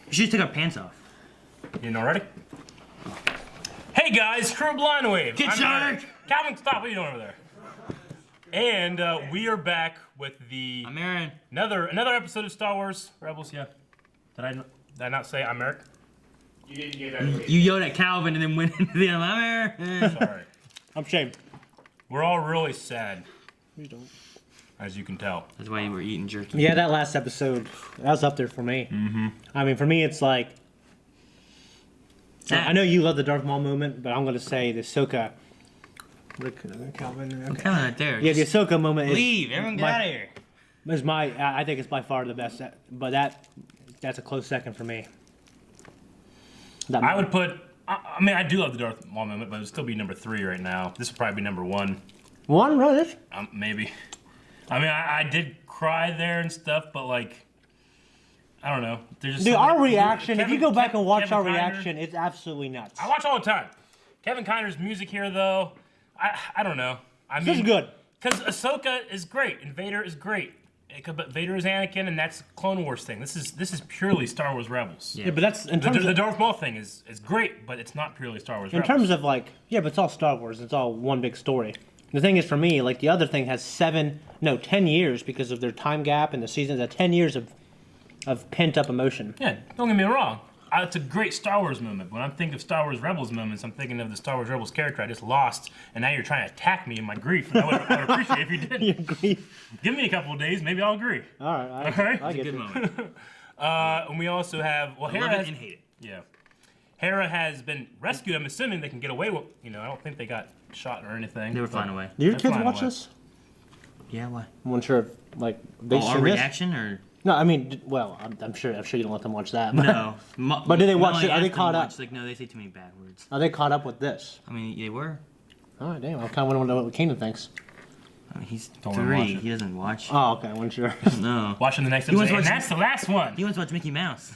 You should take our pants off. You know, ready? Hey guys, Crew Blind Wave. Get shark! Calvin, stop. What are you doing over there? And we are back with the I'm Aaron. another episode of Star Wars Rebels. Yeah. Did I not say I'm Eric? You didn't give that. You yelled at Calvin and then went into the I'm Aaron. Sorry. I'm Shane. We're all really sad, Please don't. as you can tell. That's why you were eating jerky. Yeah, that last episode, that was up there for me. Mm-hmm. I mean, for me, it's like, Sad. I know you love the Darth Maul moment, but I'm going to say the Ahsoka. Look, Calvin. I'm telling right there. Yeah, the Just Ahsoka moment leave. Everyone get out of here. is I think it's by far the best, but that's a close second for me. That I would put. I mean, I do love the Darth Maul moment, but it would still be number 3 right now. This would probably be number 1. one, really? Maybe. I mean, I did cry there and stuff, but like, I don't know. There's just Dude, something- our reaction, if you go back and watch Kevin our Kiner- reaction, it's absolutely nuts. I watch all the time. Kevin Kiner's music here, though, I don't know. I mean, This is good. Because Ahsoka is great and Vader is great. But Vader is Anakin, and that's Clone Wars thing. This is purely Star Wars Rebels. Yeah, but that's in The, terms the of, Darth Maul thing is great, but it's not purely Star Wars in Rebels. terms of like, yeah, but it's all Star Wars. It's all one big story. The thing is, for me, like the other thing has 10 years because of their time gap and the seasons. 10 years of pent up emotion. Yeah, don't get me wrong. It's a great Star Wars moment. When I'm thinking of Star Wars Rebels moments, I'm thinking of the Star Wars Rebels character I just lost, and now you're trying to attack me in my grief. And I would appreciate it if you did. You agree? Give me a couple of days, maybe I'll agree. All right, All right. I It's a get good you. moment. And we also have, well, Hera Love it has, and hate it. yeah. Hera has been rescued. I'm assuming they can get away with, I don't think they got shot or anything. They were but- flying away. Do your They're kids flying watch away. this? Yeah, why? I'm unsure if like they Oh, our seen this. reaction or No, I mean, well, I'm sure you don't let them watch that. But no? But do they watch it? I Are they asked them caught to up? watch, like, no, they say too many bad words. Are they caught up with this? I mean, they were. All right, damn. I kind of want to know what Kanan thinks. I mean, he's Don't wanna watch 3. it. He doesn't watch. Oh, okay. I wasn't sure. No. Watching the next He wants episode, to and watch- that's the last one. He wants to watch Mickey Mouse.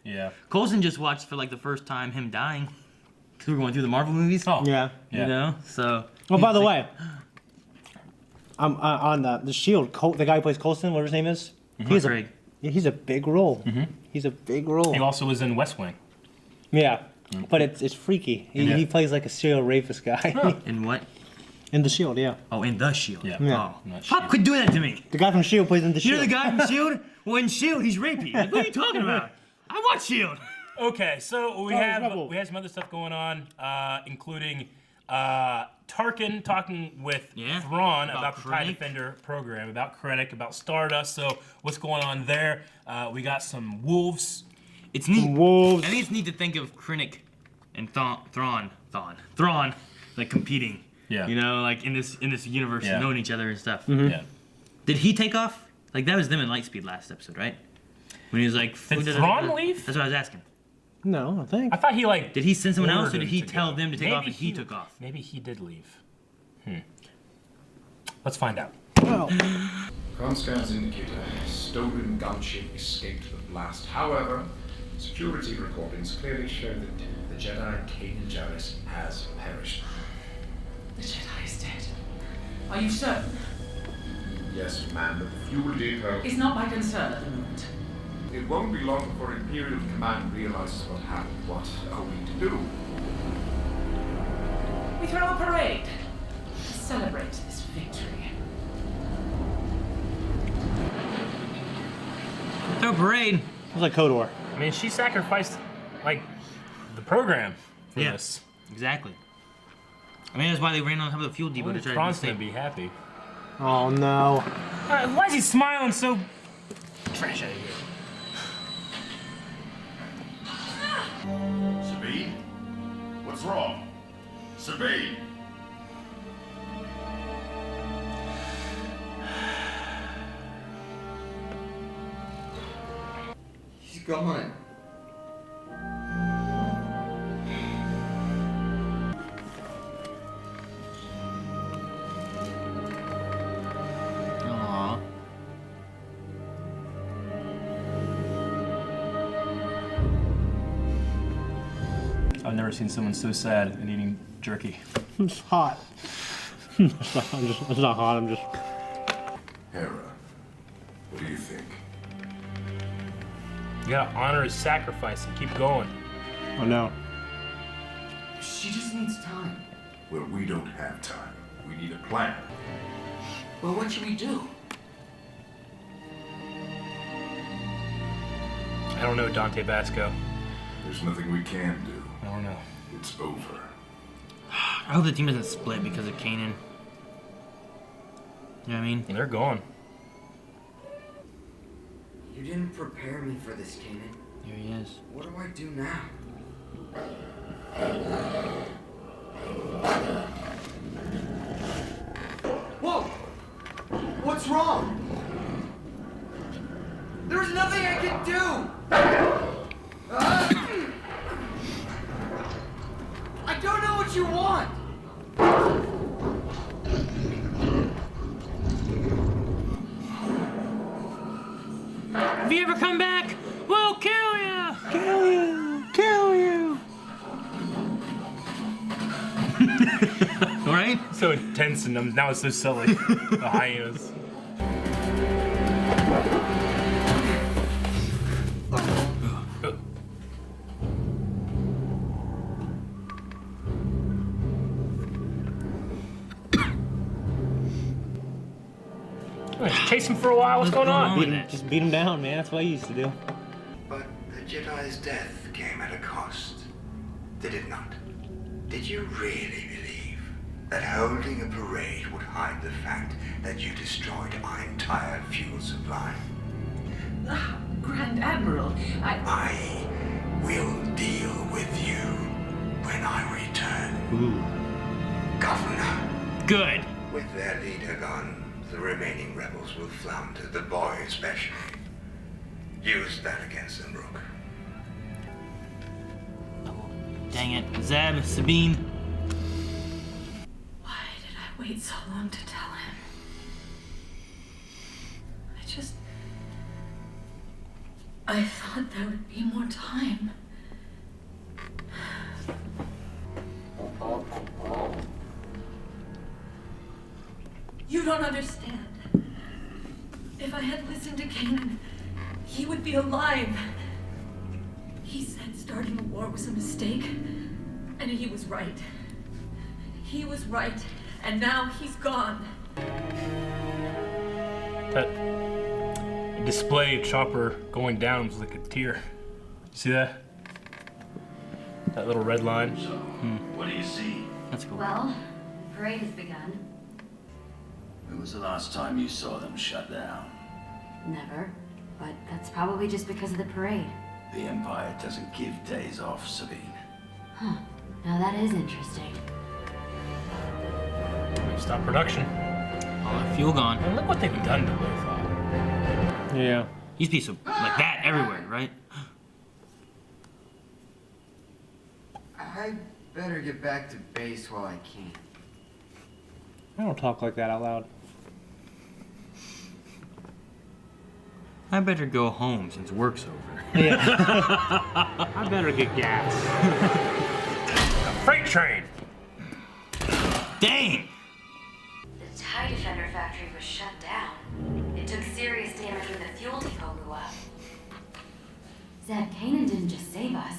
Yeah. Colson just watched for like the first time him dying. Because we were going through the Marvel movies. Oh. Yeah. Yeah. You know? So. Oh, by he's the like- way, I'm on the Shield. The guy who plays Coulson, whatever his name is. He's Craig. he's a big role. He's a big role. He also was in West Wing. Yeah, but it's freaky. Yeah. He plays like a serial rapist guy In what? in the Shield. Yeah, Oh, in The Shield. Yeah. Yeah. Oh. Not Stop, Shield. quit doing that to me. the guy from Shield plays in the You're Shield. the guy from Shield? Well, in Shield, he's rapey. Like, what are you talking about? I watch Shield. Okay, so we Star Wars have Rebels. some other stuff going on, including Tarkin talking with Yeah, Thrawn about about the TIE Krennic. Defender program, about Krennic, about Stardust. So what's going on there? We got some wolves. It's neat. Wolves. I think it's neat to think of Krennic and Thrawn, like competing. Yeah. You know, like in this universe, Yeah. knowing each other and stuff. Yeah. Did he take off? Like that was them in Lightspeed last episode, right? When he was like, Did Thrawn leave? That's what I was asking. No, I think. I thought he like. Did he send someone else, or ordered did him he to tell go. them to take Maybe off and he took off? Maybe he did leave. Let's find out. Oh. Ground scans indicate a stolen gunship escaped the blast. However, security recordings clearly show that the Jedi Kanan Jarrus has perished. The Jedi is dead. Are you certain? Yes, ma'am, but the fuel depot. It's not my concern at the moment. It won't be long before Imperial Command realizes what happened. What are we to do? We throw a parade to celebrate this victory. Throw a parade. It's like Kodor. I mean, she sacrificed like the program for Yeah. this. Exactly. I mean, that's why they ran on top of the fuel depot to try to Thrawn's stay. gonna be happy. Oh no. Why is he smiling so? Trash out of here. Sabine? What's wrong? Sabine! He's gone. Aww. I've never seen someone so sad and eating jerky. It's hot. It's not hot. I'm just. Hera, what do you think? You gotta honor his sacrifice and keep going. Oh no. She just needs time. Well, we don't have time. We need a plan. Well, what should we do? I don't know, Dante Basco. There's nothing we can do. I don't know. It's over. I hope the team doesn't split because of Kanan. You know what I mean? They're gone. You didn't prepare me for this, Kanan. Here he is. What do I do now? Whoa! What's wrong? There's nothing I can do! I don't know what you want! If you ever come back, we'll kill you! Kill you! Kill you! Alright? So intense and now it's so silly. The hyenas. Chase him for a while. What's going on? Just beat him down, man. That's what I used to do. But the Jedi's death came at a cost, did it not? Did you really believe that holding a parade would hide the fact that you destroyed our entire fuel supply? Grand Admiral, I will deal with you when I return. Governor, Good. with their leader gone, the remaining rebels will flounder, the boy especially. Use that against them, Rook. Dang it. Zeb, Sabine. why did I wait so long to tell him? I thought there would be more time. You don't understand. If I had listened to Kanan, he would be alive. He said starting a war was a mistake, and he was right. He was right, and now he's gone. That display of Chopper going down was like a tear. You see that? That little red line. So, what do you see? That's cool. Well, the parade has begun. When was the last time you saw them shut down? Never. But that's probably just because of the parade. The Empire doesn't give days off, Sabine. Huh. Now that is interesting. Stop production. All that fuel gone. And look what they've done to Lo-Fi. Yeah. Used to be so like that everywhere, right? I better get back to base while I can. I don't talk like that out loud. I better go home since work's over. Yeah. I better get gas. A freight train! Dang! The TIE Defender factory was shut down. It took serious damage when the fuel depot blew up. Zeb, Kanan didn't just save us.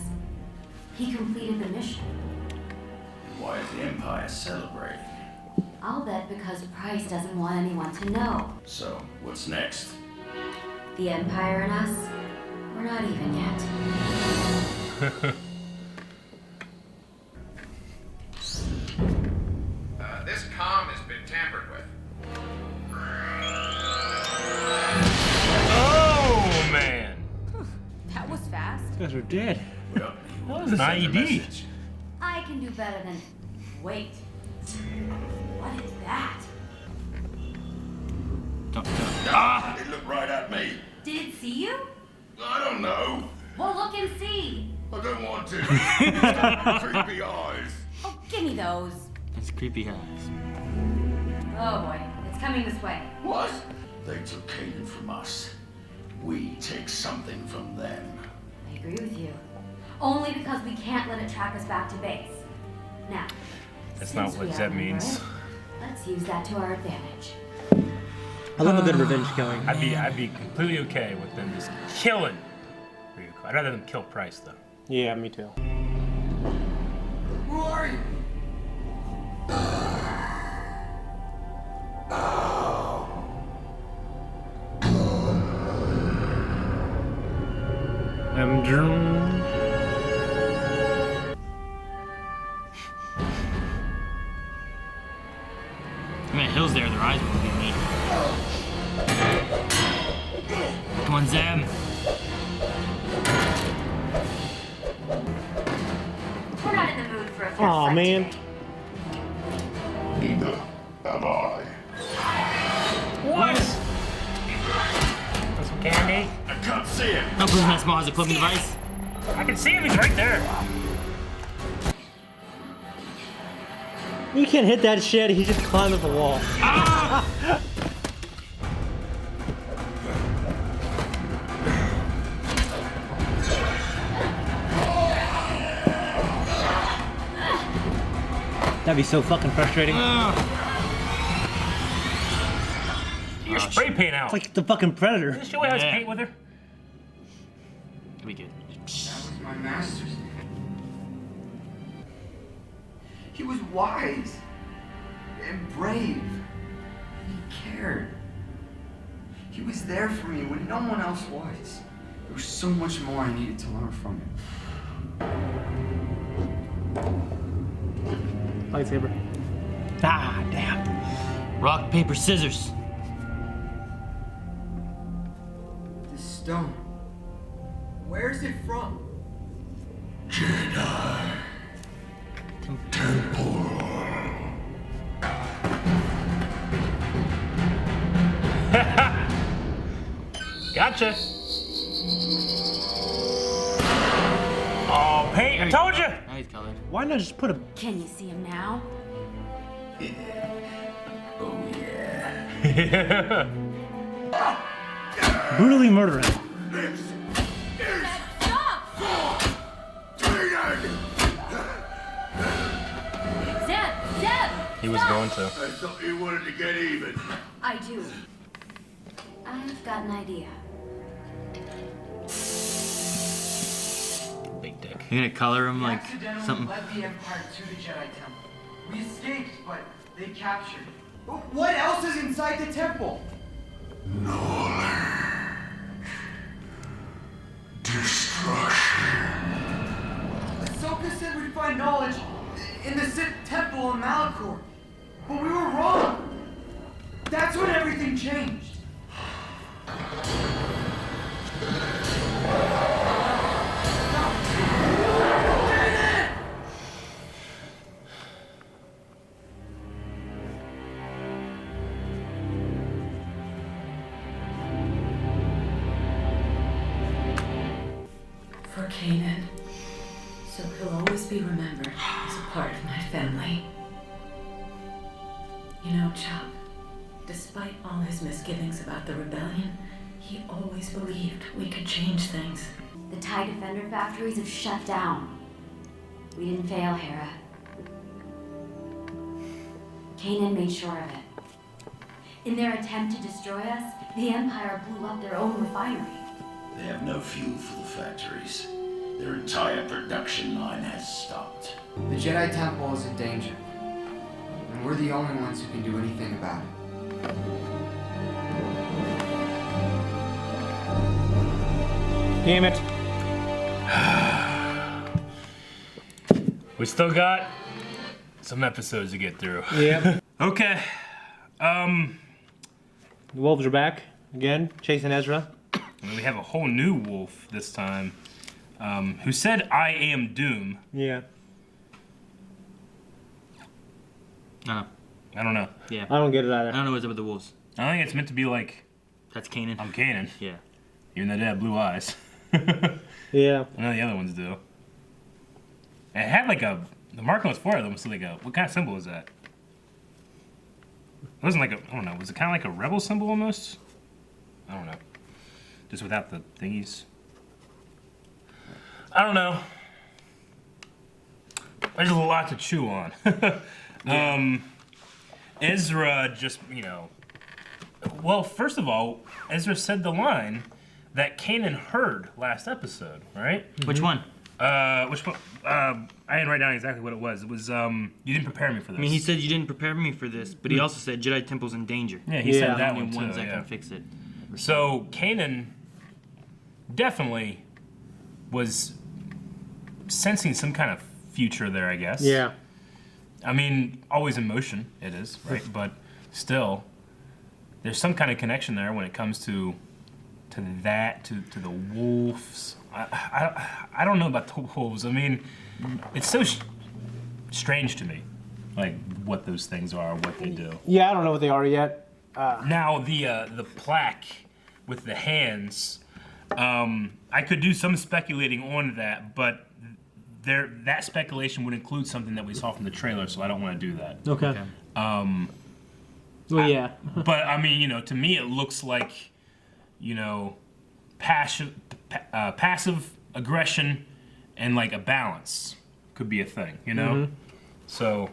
He completed the mission. Why is the Empire celebrating? I'll bet because Price doesn't want anyone to know. So, what's next? The Empire and us, we're not even yet. This comm has been tampered with. Oh, man! That was fast. You guys are dead. Well, That was an IED. I can do better than... Wait. What is that? Don't. Ah! It looked right at me. Did it see you? I don't know. Well, look and see. I don't want to. Creepy eyes. Oh, give me those. It's creepy eyes. Oh boy, it's coming this way. What? They took Kanan from us. We take something from them. I agree with you. Only because we can't let it track us back to base. Now, That's since not what we Zeb outnumber means. it, let's use that to our advantage. I love a good revenge killing. I'd be completely okay with them just killing I'd rather them kill Price, though. Yeah, me too. Who are you? I'm drunk. I mean, Hill's there, their eyes will be neat. Come on, Zeb. We're not in the mood for a fair Aw, fight man. today. Neither am I. What? Want some candy? I can't see him. No prison that small has a clipping device. I can see him. He's right there. You can't hit that shit. He just climbed up the wall. That'd be so fucking frustrating. Your spray paint out. It's like the fucking Predator. Does she always has Yeah. paint with her? It'll be good. That was my master's name. He was wise and brave. He cared. He was there for me when no one else was. There was so much more I needed to learn from him. Lightsaber. Ah, damn. Rock, paper, scissors. This stone. Where's it from? Jedi. Temple. Gotcha. Oh, paint! I told you. Now he's colored. Why not just put a... Can you see him now? Oh, yeah. brutally murder him? Zeb! He was going to. I thought you wanted to get even. I do. I've got an idea. Big dick. You're gonna color him like accidentally something. led the Empire to the Jedi Temple. We escaped, but they captured. What else is inside the temple? Destruction. Ahsoka said we'd find knowledge in the Sith Temple in Malachor. But we were wrong. That's when everything changed. For Kanan, so he'll always be remembered as a part of my family. You know, Chop, despite all his misgivings about the rebellion, he always believed we could change things. The TIE Defender factories have shut down. We didn't fail, Hera. Kanan made sure of it. In their attempt to destroy us, the Empire blew up their own refinery. They have no fuel for the factories. Their entire production line has stopped. The Jedi Temple is in danger. And we're the only ones who can do anything about it. Damn it. We still got some episodes to get through. Yep. Okay. The wolves are back again, chasing Ezra. We have a whole new wolf this time, who said, "I am Doom." Yeah. No. I don't know. Yeah. I don't get it I either. don't know what's up with the wolves. I think it's meant to be like, That's Kanan. I'm Kanan, Yeah. even though they have blue eyes. I Yeah. know the other ones do. And it had like the marking was for them, was like what kind of symbol is that? It wasn't like I don't know, was it kind of like a rebel symbol almost? I don't know. Just without the thingies. I don't know. There's a lot to chew on. Ezra just, well, first of all, Ezra said the line, that Kanan heard last episode, right? Which one? Which one? I didn't write down exactly what it was. It was you didn't prepare me for this. I mean, he said you didn't prepare me for this, but he also said Jedi Temple's in danger. Yeah, he said that Only one too. ones that Yeah. can fix it. So Kanan definitely was sensing some kind of future there, I guess. Yeah. I mean, always in motion, it is, right? But still, there's some kind of connection there when it comes to the wolves. I don't know about the wolves. I mean, it's so strange to me, like what those things are, what they do. Yeah, I don't know what they are yet. Now the plaque with the hands, I could do some speculating on that, but that speculation would include something that we saw from the trailer, so I don't want to do that. Okay. Well, yeah. But I mean, to me it looks like, passive aggression and like a balance could be a thing, Mm-hmm. So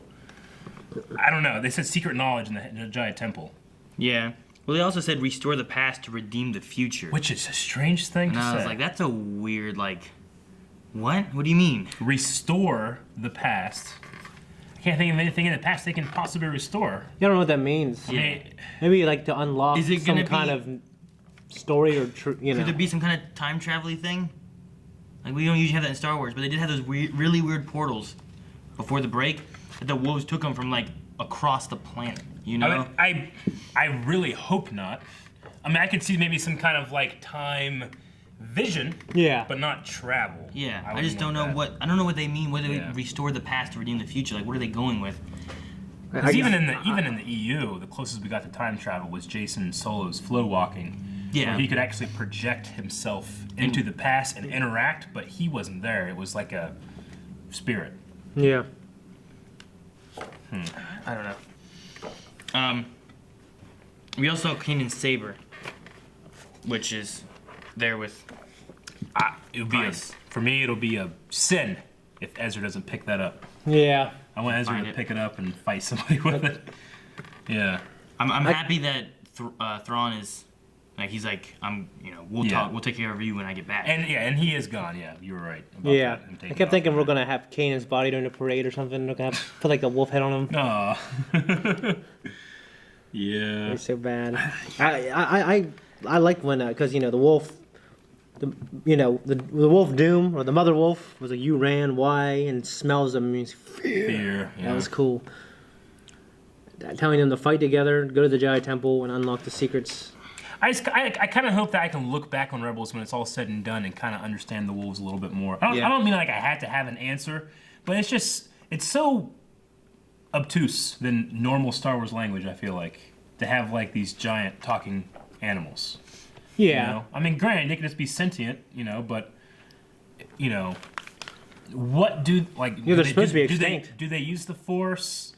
I don't know. They said secret knowledge in the Giant Temple, Yeah. Well, they also said restore the past to redeem the future. which is a strange thing And to I say. was like, that's a weird, what? What do you mean? Restore the past. I can't think of anything in the past they can possibly restore. You don't know what that means. I mean, Maybe like to unlock Is it some gonna kind of story or Could there be some kind of time travel thing? Like, we don't usually have that in Star Wars, but they did have those really weird portals before the break that the wolves took them from, across the planet, I mean, I really hope not. I mean, I could see maybe some kind of time vision, Yeah. but not travel. Yeah, I wouldn't just don't know want that. I don't know what they mean. Whether Yeah. they restore the past to redeem the future. What are they going with? Because even in the EU, the closest we got to time travel was Jason Solo's flow walking. Yeah. Where he could actually project himself into the past and interact, but he wasn't there. It was like a spirit. Yeah. I don't know. We also saw Kanan's saber, which is there with. It would be Nice. for me. It'll be a sin if Ezra doesn't pick that up. Yeah. I want Ezra Find to it. pick it up and fight somebody with it. Yeah. I'm happy that Thrawn is. He's like, we'll Yeah. talk. We'll take care of you when I get back. And he is gone. Yeah, you were right. About Yeah. that, him I taking kept off. thinking we're gonna have Kanan's body during the parade or something. We're gonna have put like a wolf head on him. Aw. Yeah. It's so bad. I like when because the wolf, the wolf Doom or the mother wolf was like you ran why and smells them means fear. Fear. Yeah. That was cool. Telling them to fight together, go to the Jedi Temple, and unlock the secrets. I kind of hope that I can look back on Rebels when it's all said and done and kind of understand the wolves a little bit more. I don't mean like I had to have an answer, but it's so obtuse than normal Star Wars language, I feel like, to have like these giant talking animals. Yeah. I mean, granted, they can just be sentient, but what do they're supposed to be do extinct. Do they use the Force?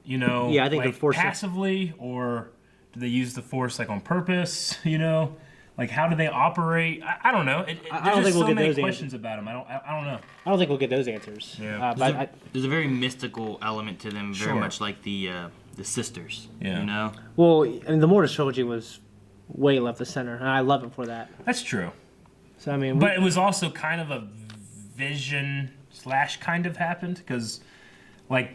Yeah, I think the Force passively, or do they use the Force on purpose? How do they operate? I don't know. I don't think we'll so get many those questions about them. I don't know. I don't think we'll get those answers. Yeah. But There's a very mystical element to them, very Sure. much like the sisters. Yeah. well, I mean, the Mortis trilogy was way left of center, and I love it for that. That's true. So I mean, But it was also kind of a vision / kind of happened because, if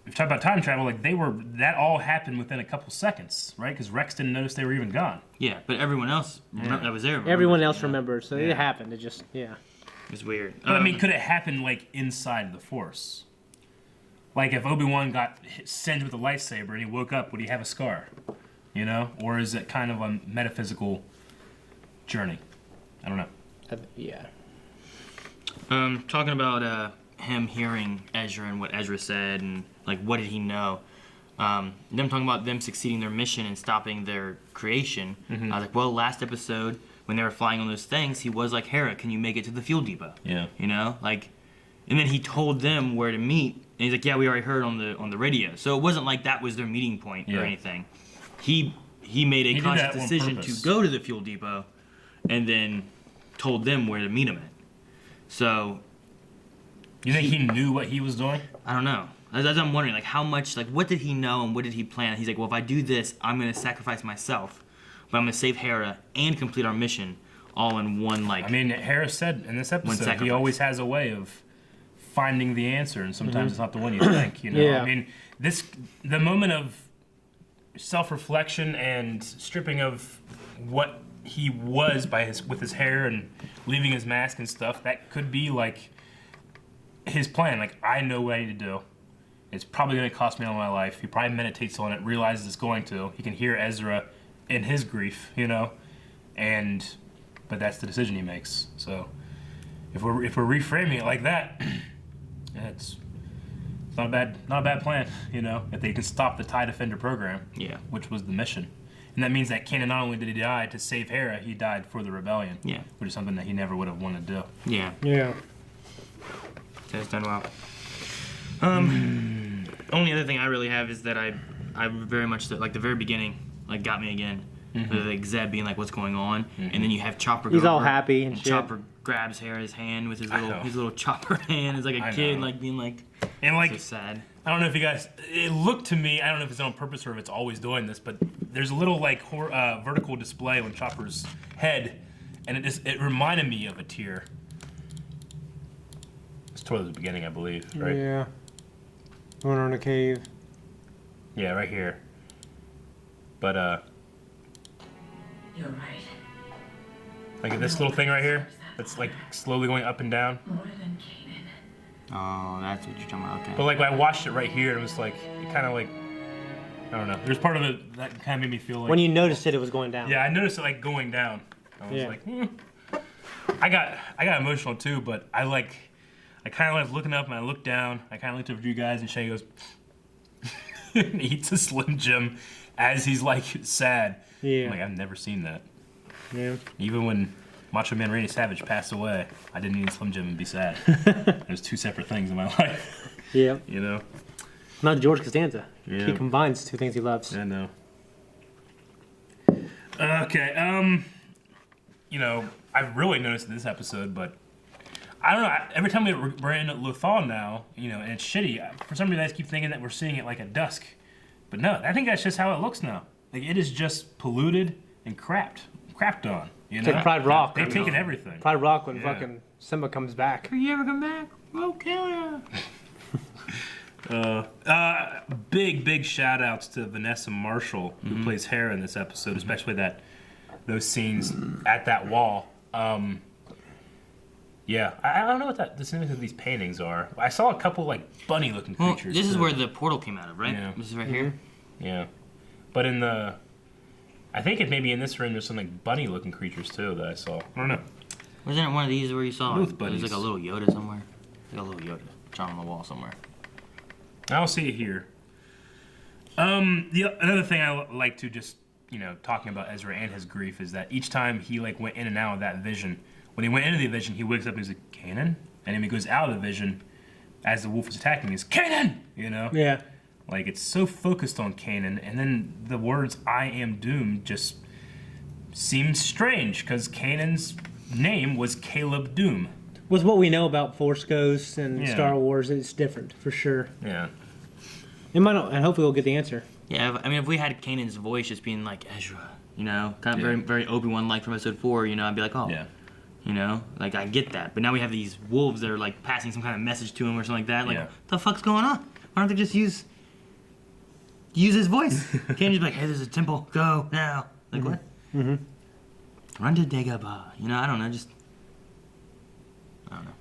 you talk about time travel, that all happened within a couple seconds, right? Because Rex didn't notice they were even gone. Yeah, but everyone else that was there. everyone else remembers, so it happened. It just It's weird. But I mean, could it happen inside the Force? If Obi-Wan got singed with a lightsaber and he woke up, would he have a scar? Or is it kind of a metaphysical journey? I don't know. yeah. Talking about him hearing Ezra and what Ezra said and what did he know? Them talking about them succeeding their mission and stopping their creation. I was like, well, last episode when they were flying on those things, he was like, Hera, can you make it to the fuel depot? Yeah. And then he told them where to meet, and he's like, yeah, we already heard on the radio. So it wasn't like that was their meeting point or anything. He made a did conscious that on decision to purpose. go to the fuel depot, and then told them where to meet him at. So You think he knew what he was doing? I don't know. As I'm wondering, how much, what did he know and what did he plan? He's like, well, if I do this, I'm going to sacrifice myself, but I'm going to save Hera and complete our mission all in one like. I mean, Harris said in this episode he sacrifice. always has a way of finding the answer, and sometimes it's not the one you think. You know, Yeah. I mean, the moment of self-reflection and stripping of what he was with his hair and leaving his mask and stuff, that could be like his plan. Like, I know what I need to do. It's probably going to cost me all my life. He probably meditates on it, realizes it's going to. He can hear Ezra in his grief, you know, but that's the decision he makes. So if we're reframing it like that, yeah, it's not a bad plan, you know, if they can stop the TIE Defender program, Yeah. which was the mission. And that means that Kanan not only did he die to save Hera, he died for the rebellion. Yeah. Which is something that he never would have wanted to do. Yeah. Yeah. That's done well. Only other thing I really have is that I very much like the very beginning like got me again. With like Zeb being like, "What's going on?" And then you have Chopper. He's go all over, happy and shit. Chopper grabs Hera's hand with his little chopper hand. It's like a kid know. like being like, And like, so sad. I don't know if you guys, it looked to me, I don't know if it's on purpose or if it's always doing this, but there's a little like vertical display on Chopper's head, and it reminded me of a tear. It's toward the beginning, I believe, right? Yeah. Going in a cave. Yeah, right here. But You're right. like this little thing right here, that's like slowly going up and down. More than Kanan. Oh, that's what you're talking about. Okay. But like I watched it right here, and it was like it kind of like, I don't know. There's part of it that kind of made me feel like When you noticed it was going down. yeah, I noticed it like going down. I was Yeah. like, I got emotional too, but I kind of like looking up and I looked down. I kind of looked over to you guys, and Shay goes, and eats a Slim Jim as he's like sad. Yeah. I'm like, I've never seen that. Yeah. Even when Macho Man Randy Savage passed away, I didn't eat a Slim Jim and be sad. There's two separate things in my life, Yeah. you know. Not George Costanza. Yeah. He combines two things he loves. I know. Okay, you know, I've really noticed in this episode, but I don't know. Every time we're in Lothal now, you know, and it's shitty. For some reason, I just keep thinking that we're seeing it like at dusk. But no, I think that's just how it looks now. Like, it is just polluted and crapped on. You It's know? like Pride Rock. They've taken everything. Pride Rock when Yeah. fucking Simba comes back. Will you ever come back? We'll kill you. Big shout outs to Vanessa Marshall, who plays Hera in this episode, especially those scenes at that wall. Yeah, I don't know what the significance of these paintings are. I saw a couple like bunny looking Well, creatures. this is too. where the portal came out of, right? Yeah. This is right here. Yeah, but I think it maybe in this room there's some like bunny looking creatures too that I saw. I don't know. Wasn't it one of these where you saw Both it? bunnies. There's like a little Yoda somewhere. Like a little Yoda drawn on the wall somewhere. I don't see it here. Another thing I like to just, you know, talking about Ezra and his grief is that each time he like went in and out of that vision, when he went into the vision, he wakes up and he's like, Kanan? And then he goes out of the vision as the wolf is attacking him, he's Kanan! You know? Yeah. Like, it's so focused on Kanan, and then the words I am doomed just seemed strange, because Kanan's name was Caleb Dume. With what we know about Force Ghosts and Yeah. Star Wars, it's different for sure. Yeah. It might not, and hopefully we'll get the answer. Yeah, I mean, if we had Kanan's voice just being like Ezra, you know, kind of Yeah. very Obi-Wan like from episode 4, you know, I'd be like, oh, Yeah. you know, like I get that. But now we have these wolves that are like passing some kind of message to him or something like that. Like, Yeah. what the fuck's going on? Why don't they just use his voice? Can't just be like, hey, there's a temple, go now. Like what? Mm-hmm. Run to Dagobah. You know, I don't know, I don't know.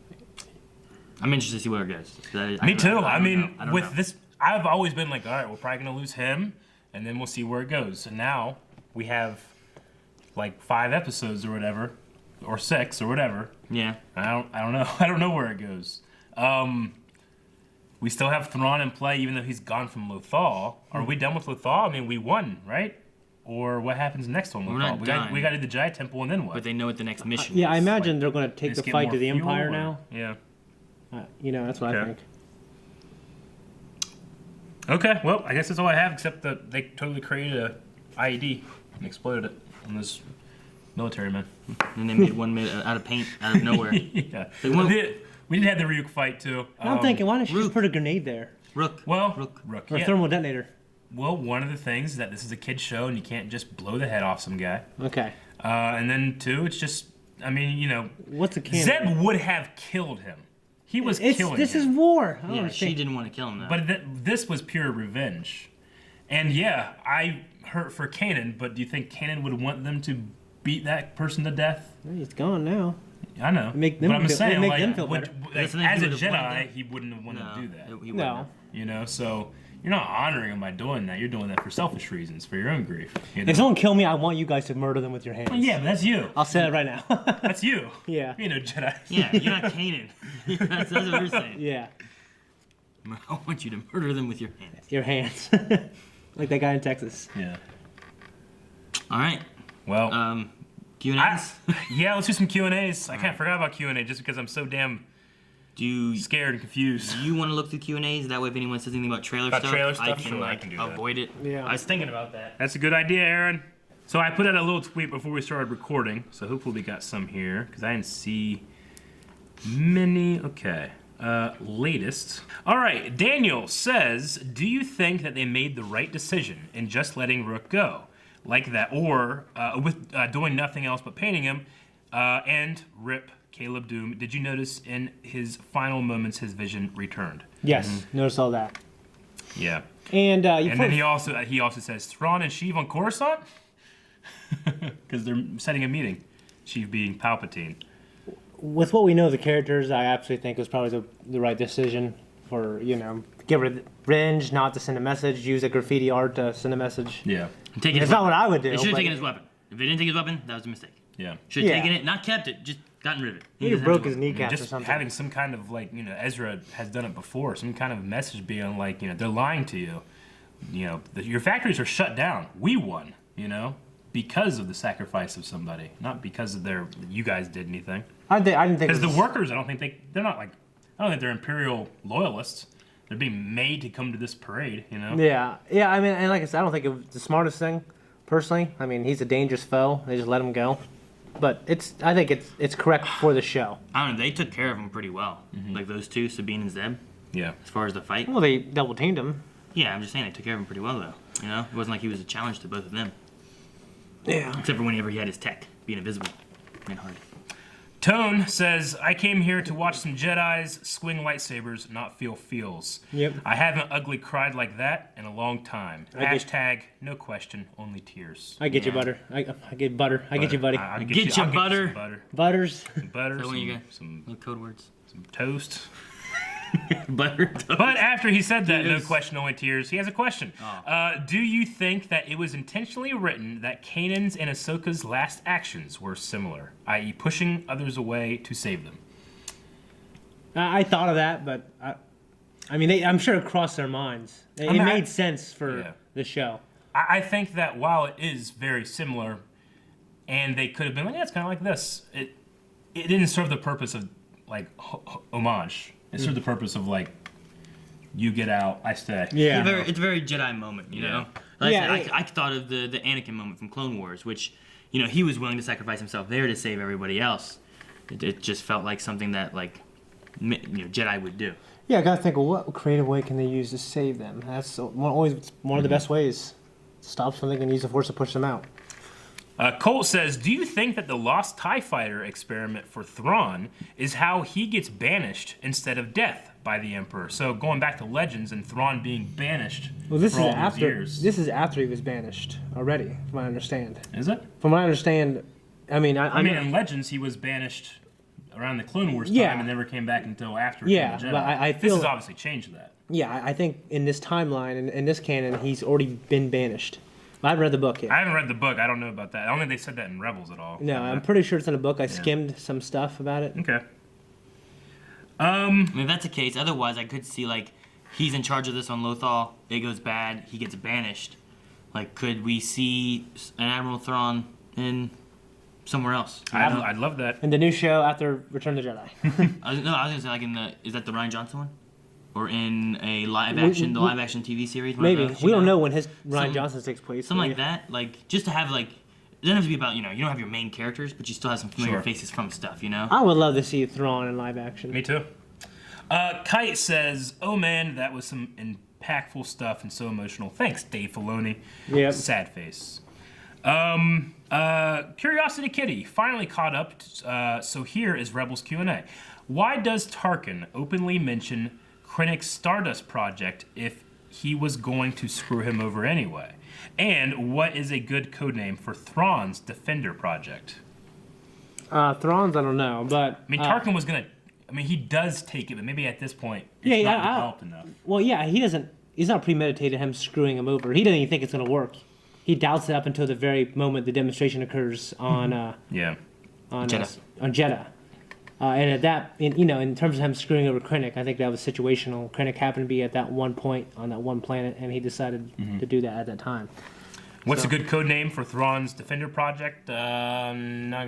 I'm interested to see where it goes. Me too. don't I mean, know. with this, I've always been like, all right, we're probably going to lose him, and then we'll see where it goes. And now we have like 5 episodes or whatever, or 6 or whatever. Yeah. I don't know. I don't know where it goes. We still have Thrawn in play, even though he's gone from Lothal. Are we done with Lothal? I mean, we won, right? Or what happens next on Lothal? We're not done. We got to do the Jedi Temple, and then what? But they know what the next mission Yeah, I is. imagine they're going to take Just the get fight more to the fuel, Empire or- now. Yeah. You know, that's what I Okay. think. Okay, well, I guess that's all I have, except that they totally created a IED and exploded it on this military man. And they made one made out of paint out of nowhere. Yeah. Like, what- We did have the Ryuk fight, too. I'm thinking, why don't you just Rook. put a grenade there? Rook. Well, Rook. Or a yeah. thermal detonator? Well, one of the things is that this is a kid's show, and you can't just blow the head off some guy. Okay. And then 2, it's just I mean, you know, What's a canon? Zeb would have killed him. He was killing This him. is war. I don't Yeah, understand. she didn't want to kill him though. But this was pure revenge. And yeah, I hurt for Kanan, but do you think Kanan would want them to beat that person to death? He's gone now. I know. Make them but I'm feel- saying, make like, them feel would, better. like, That's the thing, as he a would've wanted Jedi, that. he wouldn't want to do that. He wouldn't No. have. You know, so you're not honoring him by doing that. You're doing that for selfish reasons, for your own grief. You know? If someone kill me, I want you guys to murder them with your hands. Well, yeah, but that's you. I'll say that right now. That's you. Yeah. You know, Jedi. Yeah, you're not Kanan. that's what we're saying. Yeah. I want you to murder them with your hands. Your hands. Like that guy in Texas. Yeah. All right. Well, Q&As? yeah, let's do some Q&As. I kind of forgot about Q&A just because I'm so damn Do you scared and confused. want to look through Q&As? That way if anyone says anything about trailer About stuff, trailer I stuff? can, Sure, I like, can do that. avoid it. Yeah. I was thinking about that. That's a good idea, Aaron. So I put out a little tweet before we started recording, so hopefully we got some here, because I didn't see many. Okay. Latest. All right, Daniel says, do you think that they made the right decision in just letting Rook go? Like that, or with doing nothing else but painting him, and rip Caleb Dume. Did you notice in his final moments his vision returned? Yes. Notice all that. Yeah. And And then he also says Thrawn and Sheev on Coruscant because they're setting a meeting. Sheev being Palpatine. with what we know of the characters, I absolutely think it was probably the right decision for, get revenge, not to send a message, use a graffiti art to send a message. Yeah. Take It's not what I would do. They should have but taken his weapon. If they didn't take his weapon, that was a mistake. Yeah. Should have Yeah. taken it, not kept it, just gotten rid of it. He doesn't broke have his to- kneecaps or Just something. having some kind of Ezra has done it before. Some kind of message being like, they're lying to you. Your factories are shut down. We won. Because of the sacrifice of somebody, not because of you guys did anything. I didn't think. Because the workers, I don't think they're not like. I don't think they're Imperial loyalists. They're being made to come to this parade. Yeah. I mean, and like I said, I don't think it was the smartest thing, personally. I mean, he's a dangerous foe. They just let him go. But I think it's correct for the show. I don't know, they took care of him pretty well. Like those two, Sabine and Zeb, Yeah. as far as the fight. Well, they double teamed him. Yeah, I'm just saying they took care of him pretty well, though. It wasn't like he was a challenge to both of them. Yeah. Except for whenever he had his tech, being invisible. Made hard. Tone says, I came here to watch some Jedis swing lightsabers, not feel feels. Yep. I haven't ugly cried like that in a long time. Hashtag, no question, only tears. I get you, Yeah. butter. I get butter. I get you, buddy. I'll Get you I'll butter. some butter. Butters. Butter, Is that what you got? some Little code words. toast. Butter. But after he said that, no Tears. question, only tears, he has a question. Do you think that it was intentionally written that Kanan's and Ahsoka's last actions were similar, i.e. pushing others away to save them? I thought of that, but I'm sure it crossed their minds. It mean, made sense for Yeah. the show. I think that while it is very similar, and they could have been like, yeah, it's kind of like this, it didn't serve the purpose of, like, homage. It served the purpose of, like, you get out, I stay. Yeah. It's a very Jedi moment, you know? Like I said, I thought of the Anakin moment from Clone Wars, which, he was willing to sacrifice himself there to save everybody else. It just felt like something that, like, Jedi would do. Yeah, I gotta think of what creative way can they use to save them. That's always one of the best ways. Stop something and use the Force to push them out. Colt says, do you think that the Lost TIE Fighter experiment for Thrawn is how he gets banished instead of death by the Emperor? So going back to Legends and Thrawn being banished Well, this for is all those after. years. This is after he was banished already, from what I understand. Is it? From what I understand, I mean, in Legends, he was banished around the Clone Wars time Yeah. and never came back until after Yeah, Return of the but Jedi. I This feel- has obviously changed that. yeah, I think in this timeline, in this canon, he's already been banished. I haven't read the book yet. I haven't read the book. I don't know about that. I don't think they said that in Rebels at all. No, I'm pretty sure it's in a book. I skimmed some stuff about it. Okay. I mean, if that's the case, otherwise I could see, like, he's in charge of this on Lothal, it goes bad, he gets banished. Like, could we see an Admiral Thrawn in somewhere else? I'd love that. In the new show after Return of the Jedi. I was gonna say, like, is that the Rian Johnson one? Or in a live action, the live action TV series? one of Maybe. those, We don't know? know when his Ryan Some- Johnson takes place. Something like that, like, just to have, like, it doesn't have to be about, you don't have your main characters, but you still have some familiar Sure. faces from stuff, I would love to see Thrawn in live action. Me too. Kite says, oh man, that was some impactful stuff and so emotional. Thanks, Dave Filoni. Yep. Sad face. Curiosity Kitty finally caught up. So here is Rebels Q&A. Why does Tarkin openly mention Krennic's Stardust project if he was going to screw him over anyway? And what is a good codename for Thrawn's Defender project? Thrawn's, I don't know, but I mean, Tarkin was gonna. I mean, he does take it, but maybe at this point, it's Yeah, not yeah, developed enough. well, yeah, he doesn't. He's not premeditated him screwing him over. He doesn't even think it's gonna work. He doubts it up until the very moment the demonstration occurs on Yeah. on Jeddah. On Jeddah. And at that, in terms of him screwing over Krennic, I think that was situational. Krennic happened to be at that one point on that one planet, and he decided to do that at that time. What's So- a good code name for Thrawn's Defender project? Not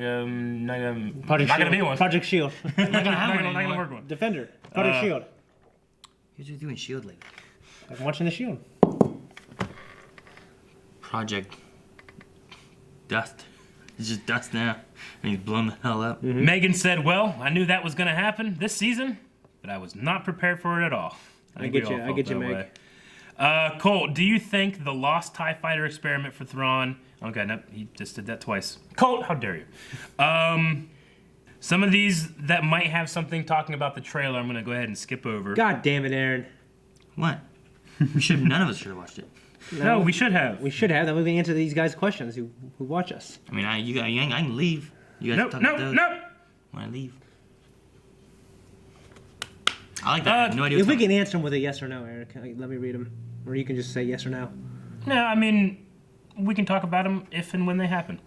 gonna Project be one. Project Shield. Not gonna have Not one gonna anymore. work one. Defender. Project Shield. Here's what doing Shield lately. I'm watching the Shield. Project Dust. It's just dust now, and he's blown the hell up. Megan said, "Well, I knew that was gonna happen this season, but I was not prepared for it at all." think get we all you- I felt get you, that Meg. way. Colt, do you think the lost TIE fighter experiment for Thrawn? Okay, nope, he just did that twice. Colt, how dare you? Some of these that might have something talking about the trailer, I'm gonna go ahead and skip over. God damn it, Aaron. What? None of us should have watched it. No, we should have. We should have. Then we can answer these guys' questions who watch us. I mean, I can leave. You guys Nope, talk nope, about those nope. when I leave. I like that. I have no idea If what's we coming. can answer them with a yes or no, Eric, let me read them. Or you can just say yes or no. No, I mean, we can talk about them if and when they happen.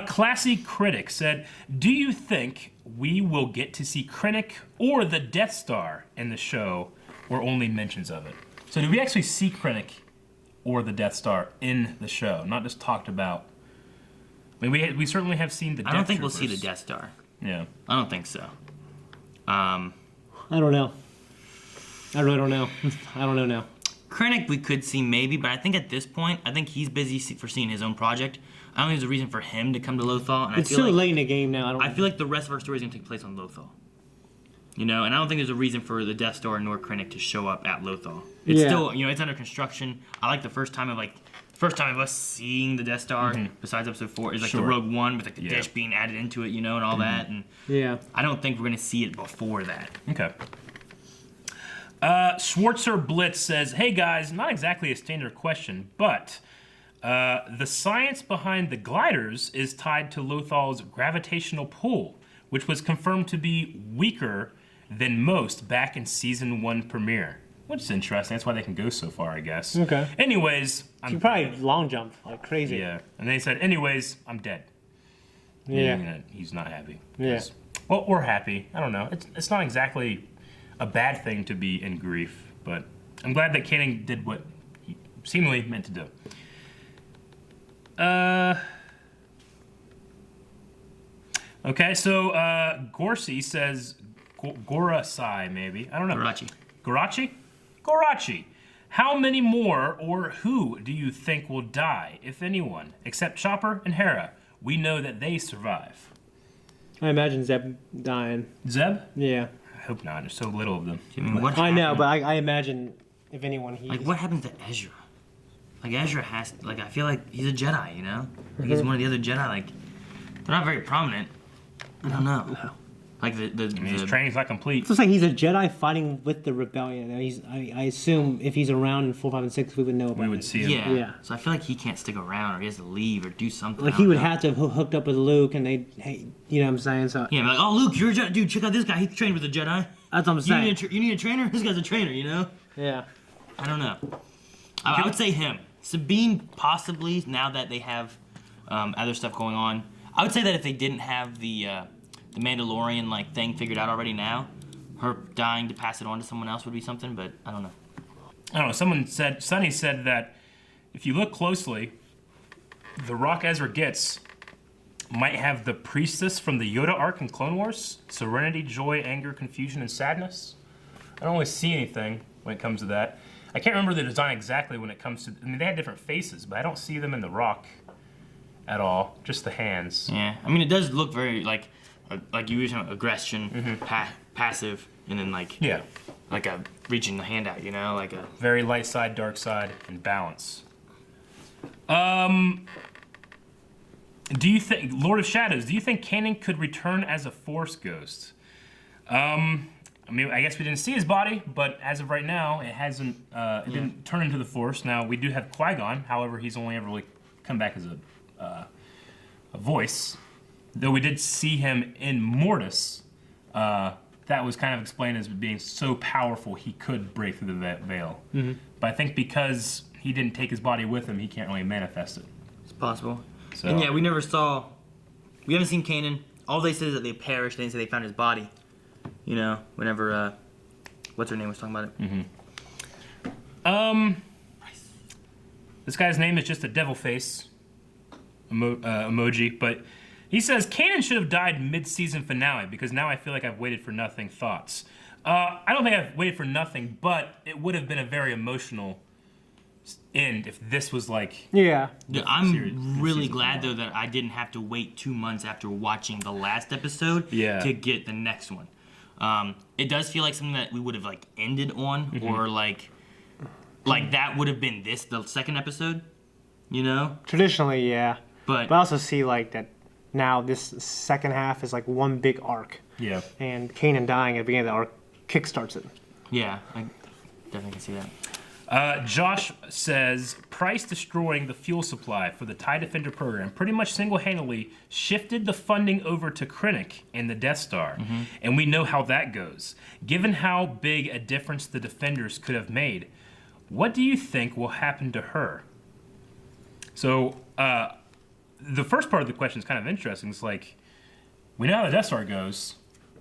Classy Critic said, do you think we will get to see Krennic or the Death Star in the show, or only mentions of it? So do we actually see Krennic or the Death Star in the show, not just talked about? I mean, we certainly have seen the Death I don't think we'll see Troopers. the Death Star. Yeah. I don't think so. I don't know. I really don't know. I don't know now. Krennic we could see maybe, but I think at this point, I think he's busy foreseeing his own project. I don't think there's a reason for him to come to Lothal. And It's I feel so like, late in the game now. I feel like the rest of our story is going to take place on Lothal. You know, and I don't think there's a reason for the Death Star nor Krennic to show up at Lothal. It's Yeah. still, it's under construction. I like the first time of us seeing the Death Star, besides Episode 4, is like the Sure. Rogue One with like the dish being added into it, and all that. And Yeah. I don't think we're going to see it before that. Okay. Schwarzer Blitz says, hey guys, not exactly a standard question, but the science behind the gliders is tied to Lothal's gravitational pull, which was confirmed to be weaker than most back in Season 1 premiere. Which is interesting. That's why they can go so far, I guess. Okay. Anyways, You probably long jump like crazy. yeah. And they said, anyways, I'm dead. Yeah. Meaning that he's not happy. Yeah. Well, we're happy. I don't know. It's not exactly a bad thing to be in grief, but I'm glad that Kanan did what he seemingly meant to do. Okay, so Gorsey says Gorasai maybe. I don't know. Garachi. Garachi? Garachi. How many more or who do you think will die, if anyone, except Chopper and Hera? We know that they survive. I imagine Zeb dying. Zeb? Yeah. I hope not. There's so little of them. I mean, what I know, happened- but I imagine if anyone he. Like, what happens to Ezra? Like, Ezra has, like, I feel like he's a Jedi, Like, he's one of the other Jedi, like, they're not very prominent. I don't know. Like, I mean, his training's not complete. It's just like he's a Jedi fighting with the rebellion. And I assume if he's around in 4, 5, and 6, we would know about We would it. see him. Yeah. Yeah. So I feel like he can't stick around, or he has to leave, or do something. Like I he don't would know. have to have hooked up with Luke, and hey, you know what I'm saying? So Yeah, be like, oh, Luke, you're a Jedi. Dude, check out this guy. He's trained with a Jedi. that's what I'm You saying. need a trainer? This guy's a trainer, Yeah. I don't know. I would say him. Sabine, possibly, now that they have other stuff going on. I would say that if they didn't have the Mandalorian like thing figured out already now, her dying to pass it on to someone else would be something, but I don't know. I don't know. Sonny said that if you look closely, the rock Ezra gets might have the priestess from the Yoda arc in Clone Wars. Serenity, joy, anger, confusion, and sadness. I don't really see anything when it comes to that. I can't remember the design exactly when it comes to... I mean, they had different faces, but I don't see them in the rock at all. Just the hands. Yeah, I mean, it does look very like you were talking aggression, passive, and then like a reaching the hand out, like a Very light side, dark side, and balance. Do you think, Lord of Shadows, do you think Kanan could return as a Force ghost? I mean, I guess we didn't see his body, but as of right now, it hasn't. It didn't turn into the Force. Now we do have Qui-Gon. However, he's only ever really come back as a voice. Though we did see him in Mortis. That was kind of explained as being so powerful he could break through the veil. But I think because he didn't take his body with him, he can't really manifest it. It's possible. So, And yeah, we haven't seen Kanan. All they said is that they perished. They didn't say they found his body. You know, whenever, what's her name was talking about it. This guy's name is just a devil face emoji, but he says, Kanan should have died mid-season finale because now I feel like I've waited for nothing. Thoughts? I don't think I've waited for nothing, but it would have been a very emotional end if this was like... Yeah. I'm really glad, though, that I didn't have to wait 2 months after watching the last episode to get the next one. It does feel like something that we would have, like, ended on, or, like that would have been the second episode, you know? Traditionally, yeah. But I also see, like, that now this second half is, like, one big arc. Yeah. And Kanan dying at the beginning of the arc kickstarts it. Yeah, I definitely can see that. Josh says, Price destroying the fuel supply for the TIE Defender program pretty much single-handedly shifted the funding over to Krennic and the Death Star. And we know how that goes. Given how big a difference the Defenders could have made, what do you think will happen to her? So, the first part of the question is kind of interesting. It's like, we know how the Death Star goes.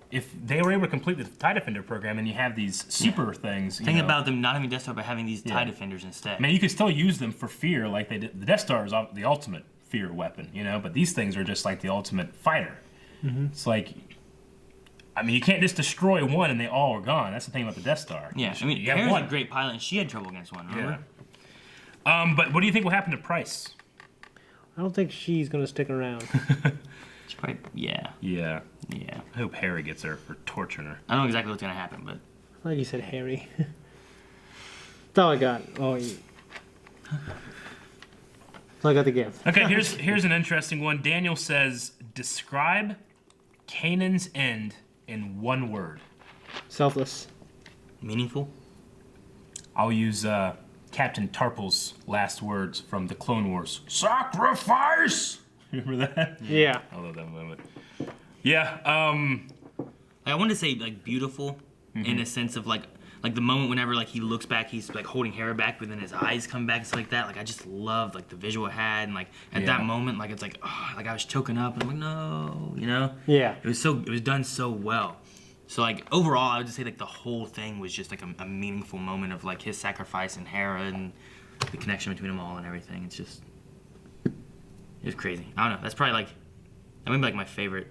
If they were able to complete the TIE Defender program and you have these super things... Think about them not having Death Star, but having these TIE Defenders instead. I mean, you could still use them for fear like they did. The Death Star is the ultimate fear weapon, you know? But these things are just like the ultimate fighter. It's like... I mean, you can't just destroy one and they all are gone. That's the thing about the Death Star. Yeah, I mean, Hera's a great pilot, and she had trouble against one, remember? Yeah. But what do you think will happen to Price? I don't think she's going to stick around. She probably, yeah. Yeah. I hope Harry gets her for torturing her. I don't know exactly what's going to happen, but... I like you said Harry. That's all I got. That's all I got to give. Okay, here's an interesting one. Daniel says, describe Kanan's end in one word. Selfless. Meaningful? I'll use Captain Tarple's last words from the Clone Wars. Sacrifice! Remember that? Yeah. I love that moment. Yeah. I wanted to say like beautiful, in a sense of like the moment whenever like he looks back, he's like holding Hera back, but then his eyes come back, it's like that. Like I just loved like the visual it had, and like at that moment, like it's like like I was choking up, and I'm like no, you know? Yeah. It was done so well. So like overall, I would just say like the whole thing was just like a meaningful moment of like his sacrifice and Hera and the connection between them all and everything. It's just it was crazy. I don't know. That's probably like that might be like my favorite.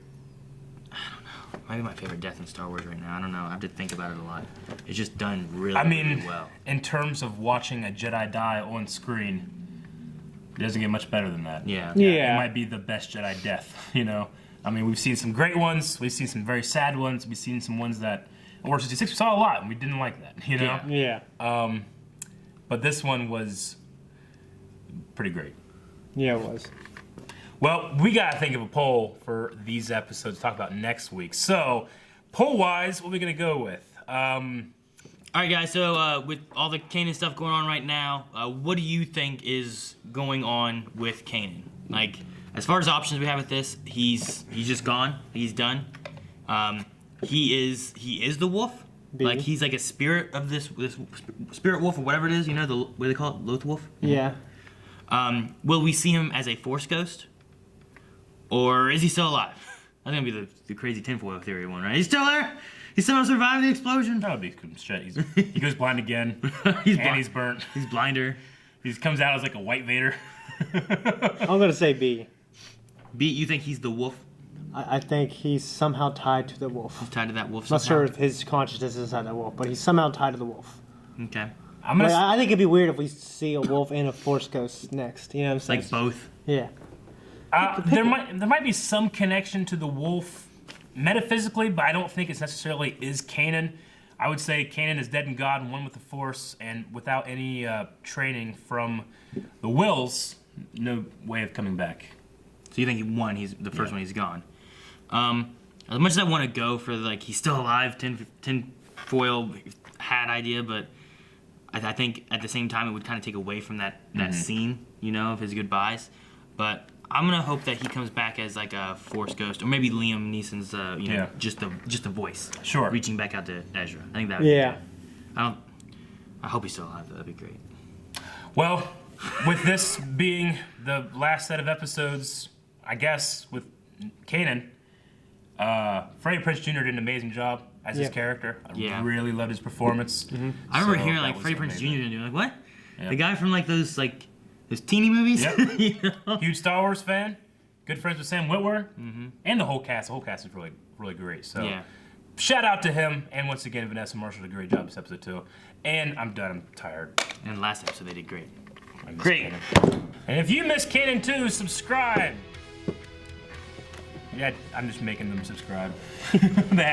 I don't know. Might be my favorite death in Star Wars right now. I don't know. I have to think about it a lot. It's just done really, really well. In terms of watching a Jedi die on screen, it doesn't get much better than that. Yeah. It might be the best Jedi death, you know? I mean, we've seen some great ones. We've seen some very sad ones. We've seen some ones that... In Order 66, we saw a lot, and we didn't like that, you know? Yeah. But this one was pretty great. Yeah, it was. Well, we got to think of a poll for these episodes to talk about next week. So, poll-wise, what are we going to go with? All right, guys. So, with all the Kanan stuff going on right now, what do you think is going on with Kanan? Like, as far as options we have with this, he's just gone. He's done. He is the wolf. Like he's like a spirit of this spirit wolf or whatever it is. You know the what do they call it? Loth wolf. Yeah. Will we see him as a Force ghost, or is he still alive? That's gonna be the crazy tinfoil theory one, right? He's still there. He somehow survived the explosion. That would be some shit. He goes blind again. He's burnt. He's blinder. He comes out as like a white Vader. I'm gonna say B. B. You think he's the wolf? I think he's somehow tied to the wolf. He's tied to that wolf. Not sure if his consciousness is inside that wolf, but he's somehow tied to the wolf. Okay. I think it'd be weird if we see a wolf and a Force ghost next. You know what I'm saying? Like both. Yeah. There might be some connection to the wolf metaphysically, but I don't think it's necessarily is Kanan. I would say Kanan is dead in God and one with the Force, and without any training from the Wills, no way of coming back. So you think he won? He's the first one. He's gone. As much as I want to go for like he's still alive, tin foil hat idea, but I think at the same time it would kind of take away from that scene, you know, of his goodbyes. But I'm gonna hope that he comes back as like a Force ghost, or maybe Liam Neeson's, just a voice, reaching back out to Ezra. I think that. Would be good. I hope he's still alive. That'd be great. Well, with this being the last set of episodes, I guess with Kanan, Freddie Prinze Jr. did an amazing job as his character. I really loved his performance. I remember hearing like Freddie Prinze Jr. didn't do like what? Yeah. The guy from like those teeny movies. Yep. You know? Huge Star Wars fan. Good friends with Sam Witwer, and the whole cast. The whole cast is really great. So, shout out to him. And once again, Vanessa Marshall did a great job this episode too. And I'm done. I'm tired. And last episode they did great. Great. And if you miss Kanan too, subscribe. Yeah, I'm just making them subscribe.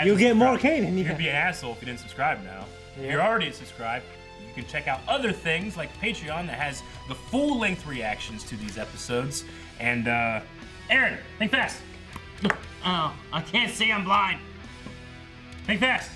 You'll get more Kanan. You'd be an asshole if you didn't subscribe now. If you're already subscribed, you can check out other things like Patreon that has the full-length reactions to these episodes. And, Aaron, think fast. Oh, I can't see, I'm blind. Think fast.